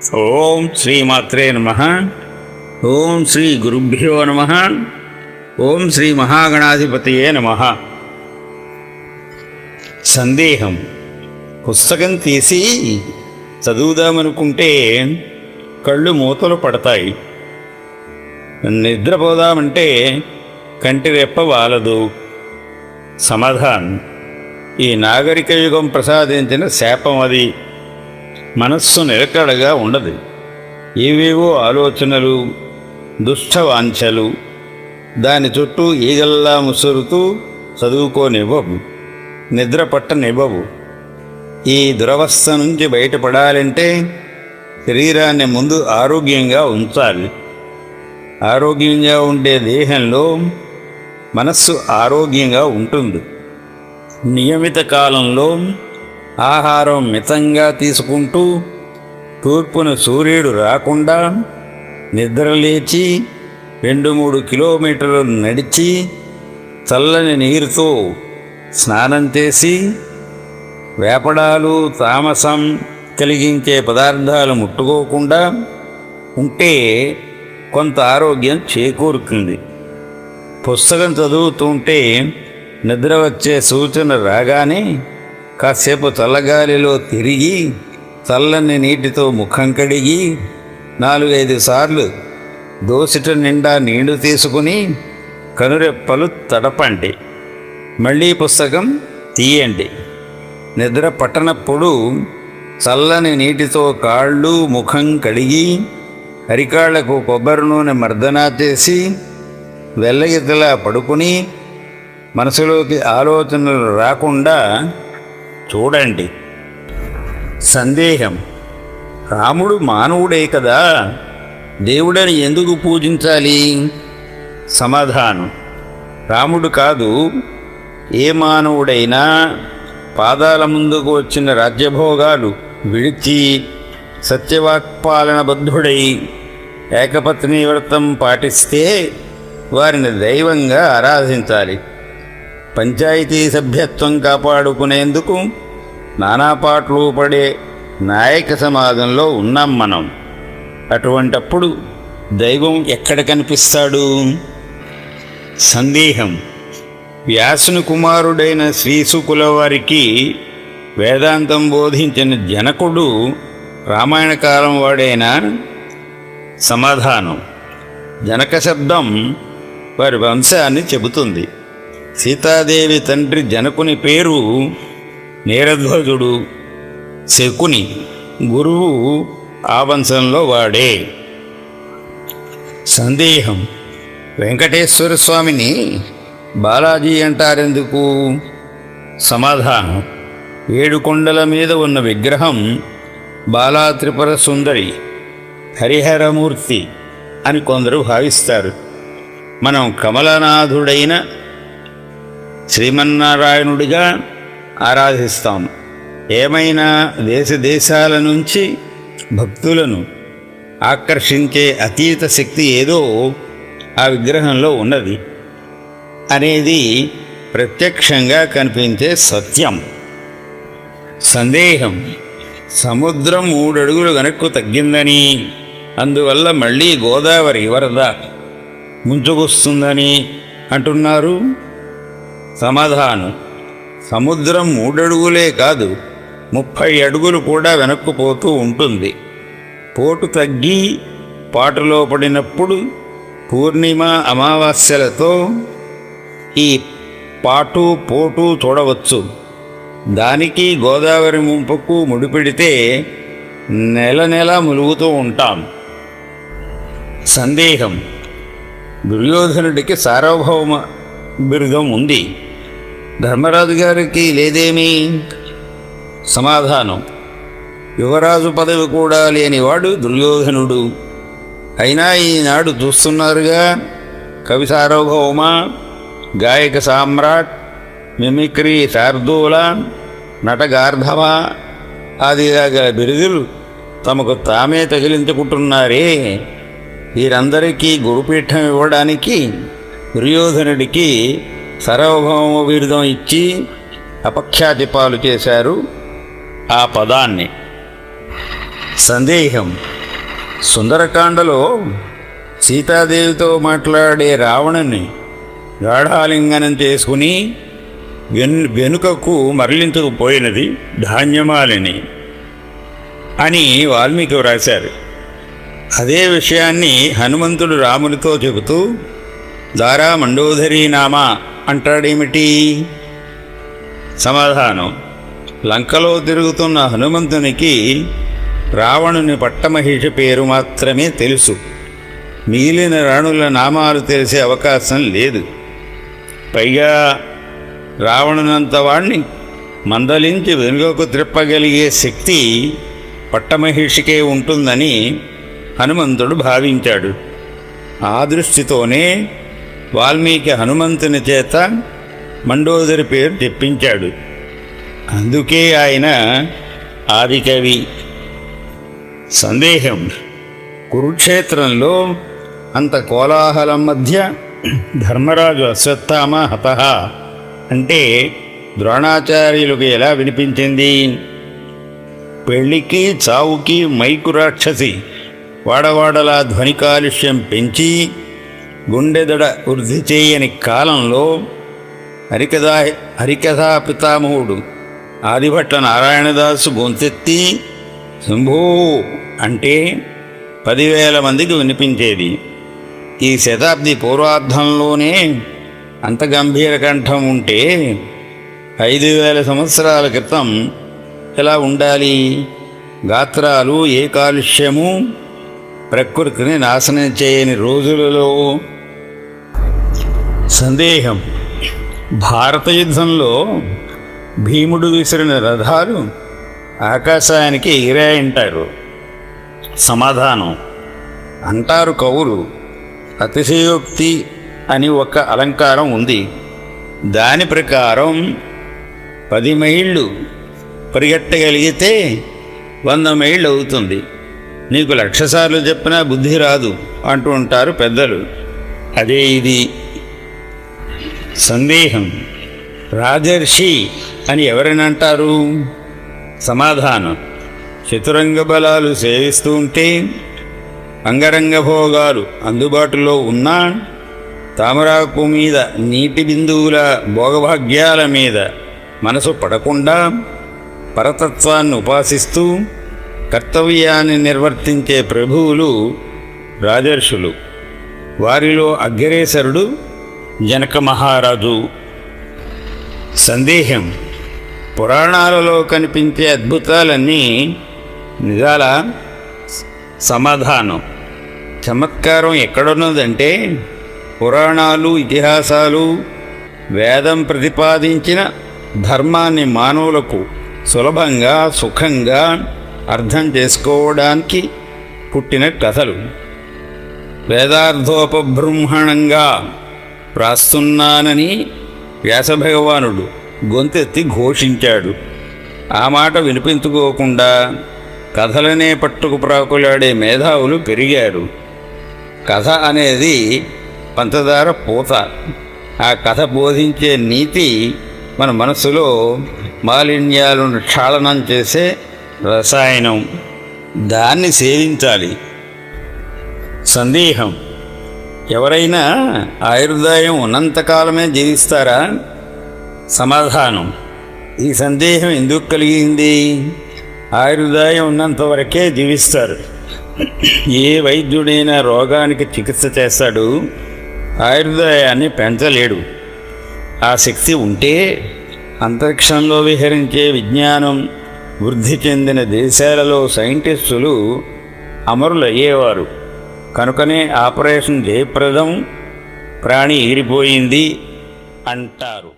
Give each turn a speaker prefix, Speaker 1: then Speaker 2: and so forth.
Speaker 1: ఓం శ్రీమాత్రే నమః. ఓం శ్రీ గురుభ్యో నమః. ఓం శ్రీ మహాగణాధిపతయే నమః. సందేహం. పుస్తకం తీసి చదువుదామనుకుంటే కళ్ళు మూతలు పడతాయి. నిద్రపోదామంటే కంటి రెప్ప వాలదు. సమాధానం. ఈ నాగరిక యుగం ప్రసాదించిన శాపం అది. మనస్సు నిలకడగా ఉండదు. ఏవేవో ఆలోచనలు, దుష్టవాంఛలు దాని చుట్టూ ఈగల్లా ముసురుతూ చదువుకోనివ్వవు, నిద్ర పట్టనివ్వవు. ఈ దురవస్థ నుంచి బయటపడాలంటే శరీరాన్ని ముందు ఆరోగ్యంగా ఉంచాలి. ఆరోగ్యంగా ఉండే దేహంలో మనస్సు ఆరోగ్యంగా ఉంటుంది. నియమిత కాలంలో ఆహారం మితంగా తీసుకుంటూ తూర్పున సూర్యుడు రాకుండా నిద్రలేచి 2-3 కిలోమీటర్లు నడిచి చల్లని నీరుతో స్నానం చేసి వేపడాలు, తామసం కలిగించే పదార్థాలు ముట్టుకోకుండా ఉంటే కొంత ఆరోగ్యం చేకూరుతుంది. పుస్తకం చదువుతుంటే నిద్ర వచ్చే సూచన రాగానే కాసేపు చల్లగాలిలో తిరిగి చల్లని నీటితో ముఖం కడిగి 4-5 సార్లు దోసిట నిండా నీళ్లు తీసుకుని కనురెప్పలు తడపండి. మళ్ళీ పుస్తకం తీయండి. నిద్ర పట్టనప్పుడు చల్లని నీటితో కాళ్ళు, ముఖం కడిగి అరికాళ్లకు కొబ్బరి నూనె మర్దనా చేసి వెల్లగితలా పడుకుని మనసులోకి ఆలోచనలు రాకుండా చూడండి. సందేహం. రాముడు మానవుడే కదా, దేవుడని ఎందుకు పూజించాలి? సమాధానం. రాముడు కాదు, ఏ మానవుడైనా పాదాల ముందుకు వచ్చిన రాజ్యభోగాలు విడిచి సత్యవాక్పాలన బద్ధుడై ఏకపత్ని వ్రతం పాటిస్తే వారిని దైవంగా ఆరాధించాలి. పంచాయతీ సభ్యత్వం కాపాడుకునేందుకు నానాపాట్లు పడే నాయక సమాజంలో ఉన్నాం మనం. అటువంటప్పుడు దైవం ఎక్కడ కనిపిస్తాడు? సందేహం. వ్యాసుని కుమారుడైన శ్రీశుకుల వారికి వేదాంతం బోధించిన జనకుడు రామాయణ కాలం వాడైనా? సమాధానం. జనక శబ్దం వారి వంశాన్ని చెబుతుంది. సీతాదేవి తండ్రి జనకుని పేరు నీరధ్వజుడు. శకుని గురువు ఆ వంశంలో వాడే. సందేహం. వెంకటేశ్వర స్వామిని బాలాజీ అంటారెందుకు? సమాధానం. 7 కొండల మీద ఉన్న విగ్రహం బాలా త్రిపుర సుందరి హరిహరమూర్తి అని కొందరు భావిస్తారు. మనం కమలనాథుడైన శ్రీమన్నారాయణుడిగా ఆరాధిస్తాం. ఏమైనా దేశాల నుంచి భక్తులను ఆకర్షించే అతీత శక్తి ఏదో ఆ విగ్రహంలో ఉన్నది అనేది ప్రత్యక్షంగా కనిపించే సత్యం. సందేహం. సముద్రం 3 అడుగులు వెనక్కు తగ్గిందని, అందువల్ల మళ్ళీ గోదావరి వరద ముంచుకొస్తుందని అంటున్నారు. సమాధానం. సముద్రం 3 అడుగులే కాదు, 30 అడుగులు కూడా వెనక్కుపోతూ ఉంటుంది. పోటు తగ్గి పాటులో పడినప్పుడు పూర్ణిమ, అమావాస్యలతో ఈ పోటు చూడవచ్చు. దానికి గోదావరి ముంపుకు ముడిపెడితే నెల ములుగుతూ ఉంటాం. సందేహం. దుర్యోధనుడికి సార్వభౌమ బిరుదం ఉంది, ధర్మరాజు గారికి లేదేమి? సమాధానం. యువరాజు పదవి కూడా లేనివాడు దుర్యోధనుడు. అయినా ఈనాడు చూస్తున్నారుగా, కవి సార్వభౌమ, గాయక సామ్రాట్, మిమిక్రీ శార్దూల, నటగార్ధవ ఆదిగా బిరుదులు తమకు తామే తగిలించుకుంటున్నారే. వీరందరికీ గురుపీఠం ఇవ్వడానికి దుర్యోధనుడికి సార్వభౌమ బిరుదం ఇచ్చి అపఖ్యాతి పాలు చేశారు ఆ పదాన్ని. సందేహం. సుందరకాండలో సీతాదేవితో మాట్లాడే రావణుని గాఢాలింగనం చేసుకుని వెనుకకు మరలించుకుపోయినది ధాన్యమాలిని అని వాల్మీకి వ్రాశారు. అదే విషయాన్ని హనుమంతుడు రామునితో చెబుతూ దారా మండోదరీ నామా అంటాడేమిటి? సమాధానం: లంకలో తిరుగుతున్న హనుమంతునికి రావణుని పట్టమహిషి పేరు మాత్రమే తెలుసు. మిగిలిన రాణుల నామాలు తెలిసే అవకాశం లేదు. పైగా రావణునంత వాణ్ణి మందలించి వెనుకకు త్రిప్పగలిగే శక్తి పట్టమహిషికే ఉంటుందని హనుమంతుడు భావించాడు. ఆ దృష్టితోనే వాల్మీకి హనుమంతుని చేత మండోదరి పేరు తెప్పించాడు. అందుకే ఆయన ఆదికవి. సందేహం: కురుక్షేత్రంలో అంత కోలాహలం మధ్య ధర్మరాజు అశ్వత్థామ హతః అంటే ద్రోణాచార్యులకు ఎలా వినిపించింది? పెళ్లికి చావుకి మైకు రాక్షసి వాడవాడలా ధ్వని కాలుష్యం పెంచి గుండెదడ వృద్ధి చేయని కాలంలో హరికథా పితామహుడు ఆదిభట్ల నారాయణదాసు గొంతెత్తి శంభో అంటే 10,000 మందికి వినిపించేది. ఈ శతాబ్ది పూర్వార్ధంలోనే అంత గంభీర కంఠం ఉంటే 5,000 సంవత్సరాల క్రితం ఎలా ఉండాలి? గాత్రాలు ఏ కాలుష్యము ప్రకృతిని నాశనం చేయని రోజులలో. సందేహం: భారత యుద్ధంలో భీముడు విసిరిన రథాలు ఆకాశానికి ఎగిరాయంటారు. సమాధానం: అంటారు కవులు. అతిశయోక్తి అని ఒక అలంకారం ఉంది. దాని ప్రకారం 10 మైళ్ళు పరిగెట్టగలిగితే 100 మైళ్ళు అవుతుంది. నీకు 1,00,000 సార్లు చెప్పినా బుద్ధి రాదు అంటూ ఉంటారు పెద్దలు. అదే ఇది. సందేహం: రాజర్షి అని ఎవరైనా అంటారు? సమాధానం: చతురంగ బలాలు సేవిస్తూ ఉంటే, అంగరంగ భోగాలు అందుబాటులో ఉన్నా, తామరాకు మీద నీటి బిందువుల భోగభాగ్యాల మీద మనసు పడకుండా పరతత్వాన్ని ఉపాసిస్తూ కర్తవ్యాన్ని నిర్వర్తించే ప్రభువులు రాజర్షులు. వారిలో అగ్రేసరుడు జనక మహారాజు. సందేహం: పురాణాలలో కనిపించే అద్భుతాలన్నీ నిజాలా? సమాధానం: చమత్కారం ఎక్కడున్నదంటే పురాణాలు, ఇతిహాసాలు వేదం ప్రతిపాదించిన ధర్మాన్ని మానవులకు సులభంగా సుఖంగా అర్థం చేసుకోవడానికి పుట్టిన కథలు. వేదార్థోపబృంహణంగా వ్రాస్తున్నానని వ్యాసభగవానుడు గొంతెత్తి ఘోషించాడు. ఆ మాట వినిపించుకోకుండా కథలనే పట్టుకు ప్రాకులాడే మేధావులు పెరిగారు. కథ అనేది పంచదార పూత. ఆ కథ బోధించే నీతి మన మనసులో మాలిన్యాలను క్షాళనం చేసే రసాయనం. దాన్ని సేవించాలి. సందేహం: ఎవరైనా ఆయుర్దాయం ఉన్నంతకాలమే జీవిస్తారా? సమాధానం: ఈ సందేహం ఎందుకు కలిగింది? ఆయుర్దాయం ఉన్నంతవరకే జీవిస్తారు. ఏ వైద్యుడైనా రోగానికి చికిత్స చేస్తాడు, ఆయుర్దాయాన్ని పెంచలేడు. ఆ శక్తి ఉంటే అంతరిక్షంలో విహరించే విజ్ఞానం వృద్ధి చెందిన దేశాలలో సైంటిస్టులు అమరులయ్యేవారు. కనుకనే ఆపరేషన్ జయప్రదం, ప్రాణి ఎగిరిపోయింది అంటారు.